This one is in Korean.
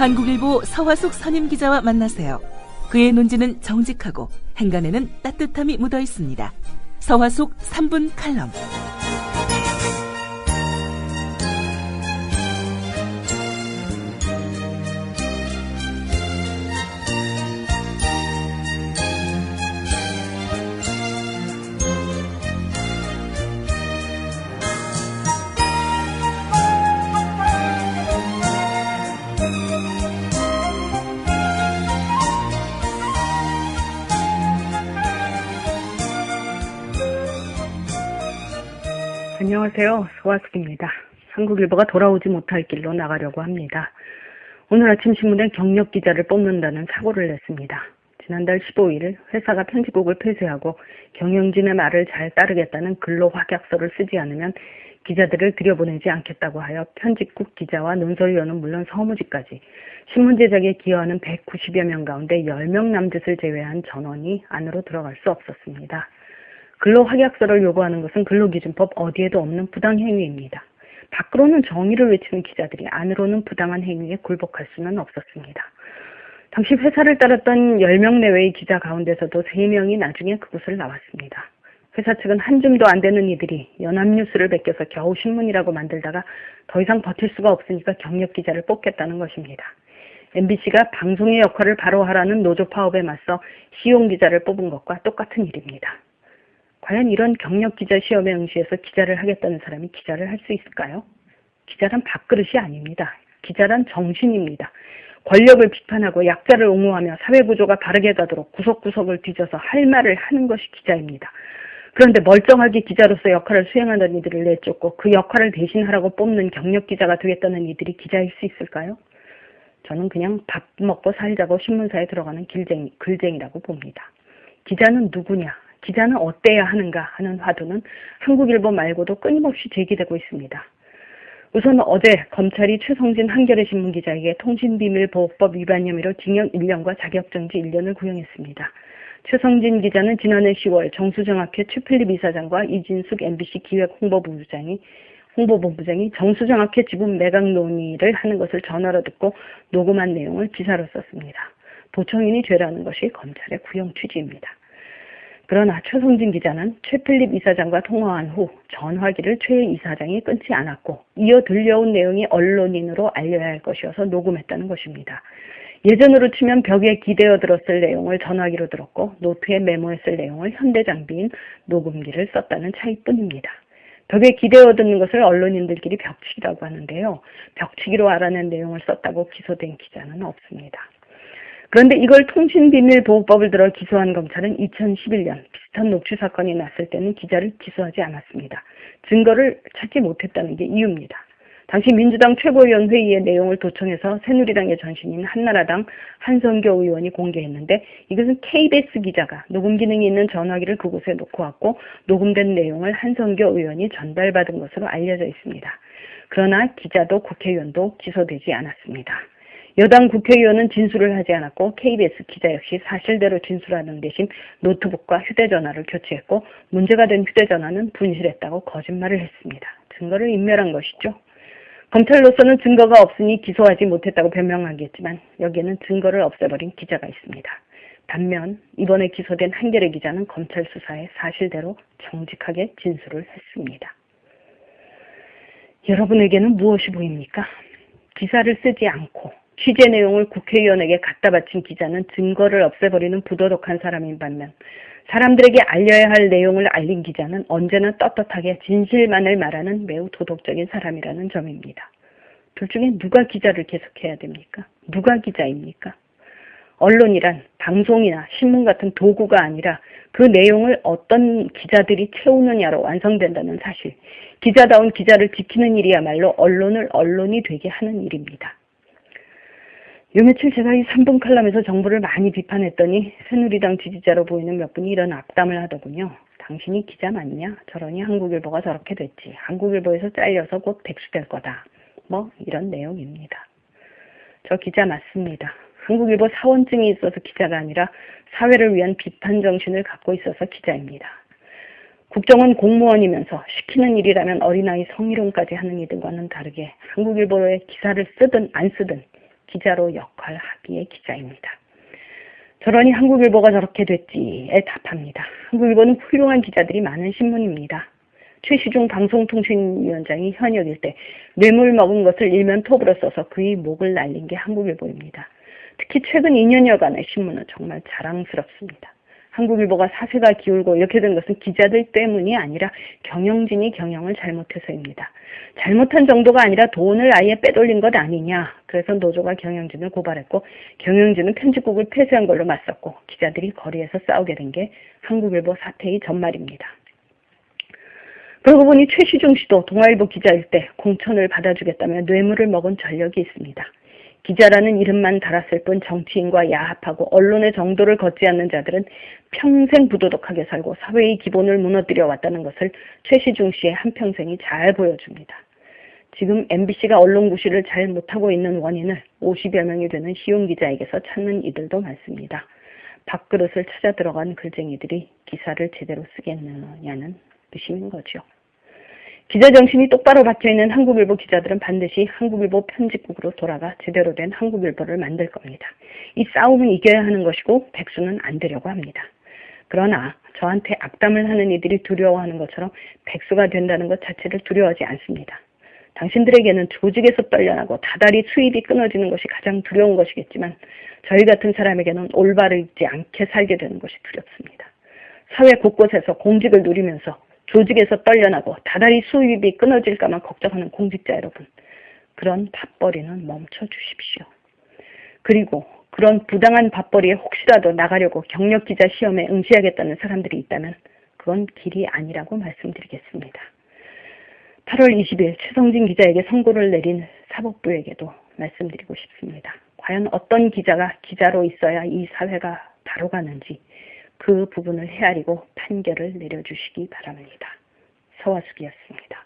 한국일보 서화숙 선임 기자와 만나세요. 그의 논지는 정직하고 행간에는 따뜻함이 묻어 있습니다. 서화숙 3분 칼럼. 안녕하세요. 서화숙입니다. 한국일보가 돌아오지 못할 길로 나가려고 합니다. 오늘 아침 신문에 경력 기자를 뽑는다는 사고를 냈습니다. 지난달 15일 회사가 편집국을 폐쇄하고 경영진의 말을 잘 따르겠다는 근로확약서를 쓰지 않으면 기자들을 들여보내지 않겠다고 하여 편집국 기자와 논설위원은 물론 서무직까지 신문 제작에 기여하는 190여 명 가운데 10명 남짓을 제외한 전원이 안으로 들어갈 수 없었습니다. 근로확약서를 요구하는 것은 근로기준법 어디에도 없는 부당행위입니다. 밖으로는 정의를 외치는 기자들이 안으로는 부당한 행위에 굴복할 수는 없었습니다. 당시 회사를 따랐던 10명 내외의 기자 가운데서도 3명이 나중에 그곳을 나왔습니다. 회사 측은 한 줌도 안 되는 이들이 연합뉴스를 베껴서 겨우 신문이라고 만들다가 더 이상 버틸 수가 없으니까 경력 기자를 뽑겠다는 것입니다. MBC가 방송의 역할을 바로 하라는 노조 파업에 맞서 시용 기자를 뽑은 것과 똑같은 일입니다. 과연 이런 경력 기자 시험에 응시해서 기자를 하겠다는 사람이 기자를 할 수 있을까요? 기자란 밥그릇이 아닙니다. 기자란 정신입니다. 권력을 비판하고 약자를 옹호하며 사회구조가 바르게 가도록 구석구석을 뒤져서 할 말을 하는 것이 기자입니다. 그런데 멀쩡하게 기자로서 역할을 수행하는 이들을 내쫓고 그 역할을 대신하라고 뽑는 경력 기자가 되겠다는 이들이 기자일 수 있을까요? 저는 그냥 밥 먹고 살자고 신문사에 들어가는 글쟁이라고 봅니다. 기자는 누구냐? 기자는 어때야 하는가 하는 화두는 한국일보 말고도 끊임없이 제기되고 있습니다. 우선 어제 검찰이 최성진 한겨레 신문 기자에게 통신비밀보호법 위반 혐의로 징역 1년과 자격정지 1년을 구형했습니다. 최성진 기자는 지난해 10월 정수정학회 최필립 이사장과 이진숙 MBC 기획홍보본부장이 정수정학회 지분 매각 논의를 하는 것을 전화로 듣고 녹음한 내용을 기사로 썼습니다. 도청인이 죄라는 것이 검찰의 구형 취지입니다. 그러나 최성진 기자는 최필립 이사장과 통화한 후 전화기를 최 이사장이 끊지 않았고 이어 들려온 내용이 언론인으로 알려야 할 것이어서 녹음했다는 것입니다. 예전으로 치면 벽에 기대어 들었을 내용을 전화기로 들었고 노트에 메모했을 내용을 현대장비인 녹음기를 썼다는 차이뿐입니다. 벽에 기대어 듣는 것을 언론인들끼리 벽치기라고 하는데요. 벽치기로 알아낸 내용을 썼다고 기소된 기자는 없습니다. 그런데 이걸 통신비밀보호법을 들어 기소한 검찰은 2011년 비슷한 녹취 사건이 났을 때는 기자를 기소하지 않았습니다. 증거를 찾지 못했다는 게 이유입니다. 당시 민주당 최고위원 회의의 내용을 도청해서 새누리당의 전신인 한나라당 한성교 의원이 공개했는데 이것은 KBS 기자가 녹음 기능이 있는 전화기를 그곳에 놓고 왔고 녹음된 내용을 한성교 의원이 전달받은 것으로 알려져 있습니다. 그러나 기자도 국회의원도 기소되지 않았습니다. 여당 국회의원은 진술을 하지 않았고 KBS 기자 역시 사실대로 진술하는 대신 노트북과 휴대전화를 교체했고 문제가 된 휴대전화는 분실했다고 거짓말을 했습니다. 증거를 인멸한 것이죠. 검찰로서는 증거가 없으니 기소하지 못했다고 변명하겠지만 여기에는 증거를 없애버린 기자가 있습니다. 반면 이번에 기소된 한겨레 기자는 검찰 수사에 사실대로 정직하게 진술을 했습니다. 여러분에게는 무엇이 보입니까? 기사를 쓰지 않고 취재 내용을 국회의원에게 갖다 바친 기자는 증거를 없애버리는 부도덕한 사람인 반면 사람들에게 알려야 할 내용을 알린 기자는 언제나 떳떳하게 진실만을 말하는 매우 도덕적인 사람이라는 점입니다. 둘 중에 누가 기자를 계속해야 됩니까? 누가 기자입니까? 언론이란 방송이나 신문 같은 도구가 아니라 그 내용을 어떤 기자들이 채우느냐로 완성된다는 사실, 기자다운 기자를 지키는 일이야말로 언론을 언론이 되게 하는 일입니다. 요 며칠 제가 이 3분 칼럼에서 정부를 많이 비판했더니 새누리당 지지자로 보이는 몇 분이 이런 악담을 하더군요. 당신이 기자 맞냐? 저러니 한국일보가 저렇게 됐지. 한국일보에서 잘려서 곧 백수될 거다. 뭐 이런 내용입니다. 저 기자 맞습니다. 한국일보 사원증이 있어서 기자가 아니라 사회를 위한 비판 정신을 갖고 있어서 기자입니다. 국정원 공무원이면서 시키는 일이라면 어린아이 성희롱까지 하는 이들과는 다르게 한국일보에 기사를 쓰든 안 쓰든 기자로 역할하기의 기자입니다. 저러니 한국일보가 저렇게 됐지에 답합니다. 한국일보는 훌륭한 기자들이 많은 신문입니다. 최시중 방송통신위원장이 현역일 때 뇌물 먹은 것을 일면 톱으로 써서 그의 목을 날린 게 한국일보입니다. 특히 최근 2년여간의 신문은 정말 자랑스럽습니다. 한국일보가 사세가 기울고 이렇게 된 것은 기자들 때문이 아니라 경영진이 경영을 잘못해서입니다. 잘못한 정도가 아니라 돈을 아예 빼돌린 것 아니냐. 그래서 노조가 경영진을 고발했고 경영진은 편집국을 폐쇄한 걸로 맞섰고 기자들이 거리에서 싸우게 된 게 한국일보 사태의 전말입니다. 그러고 보니 최시중 씨도 동아일보 기자일 때 공천을 받아주겠다며 뇌물을 먹은 전력이 있습니다. 기자라는 이름만 달았을 뿐 정치인과 야합하고 언론의 정도를 걷지 않는 자들은 평생 부도덕하게 살고 사회의 기본을 무너뜨려 왔다는 것을 최시중 씨의 한평생이 잘 보여줍니다. 지금 MBC가 언론 구실을 잘 못하고 있는 원인을 50여 명이 되는 시용 기자에게서 찾는 이들도 많습니다. 밥그릇을 찾아 들어간 글쟁이들이 기사를 제대로 쓰겠느냐는 의심인 거죠. 기자 정신이 똑바로 박혀있는 한국일보 기자들은 반드시 한국일보 편집국으로 돌아가 제대로 된 한국일보를 만들 겁니다. 이 싸움은 이겨야 하는 것이고 백수는 안 되려고 합니다. 그러나 저한테 악담을 하는 이들이 두려워하는 것처럼 백수가 된다는 것 자체를 두려워하지 않습니다. 당신들에게는 조직에서 떨려나고 다달이 수입이 끊어지는 것이 가장 두려운 것이겠지만 저희 같은 사람에게는 올바르지 않게 살게 되는 것이 두렵습니다. 사회 곳곳에서 공직을 누리면서 조직에서 떨려나고 다달이 수입이 끊어질까만 걱정하는 공직자 여러분, 그런 밥벌이는 멈춰주십시오. 그리고 그런 부당한 밥벌이에 혹시라도 나가려고 경력기자 시험에 응시하겠다는 사람들이 있다면 그건 길이 아니라고 말씀드리겠습니다. 8월 20일 최성진 기자에게 선고를 내린 사법부에게도 말씀드리고 싶습니다. 과연 어떤 기자가 기자로 있어야 이 사회가 바로 가는지 그 부분을 헤아리고 판결을 내려주시기 바랍니다. 서화숙이었습니다.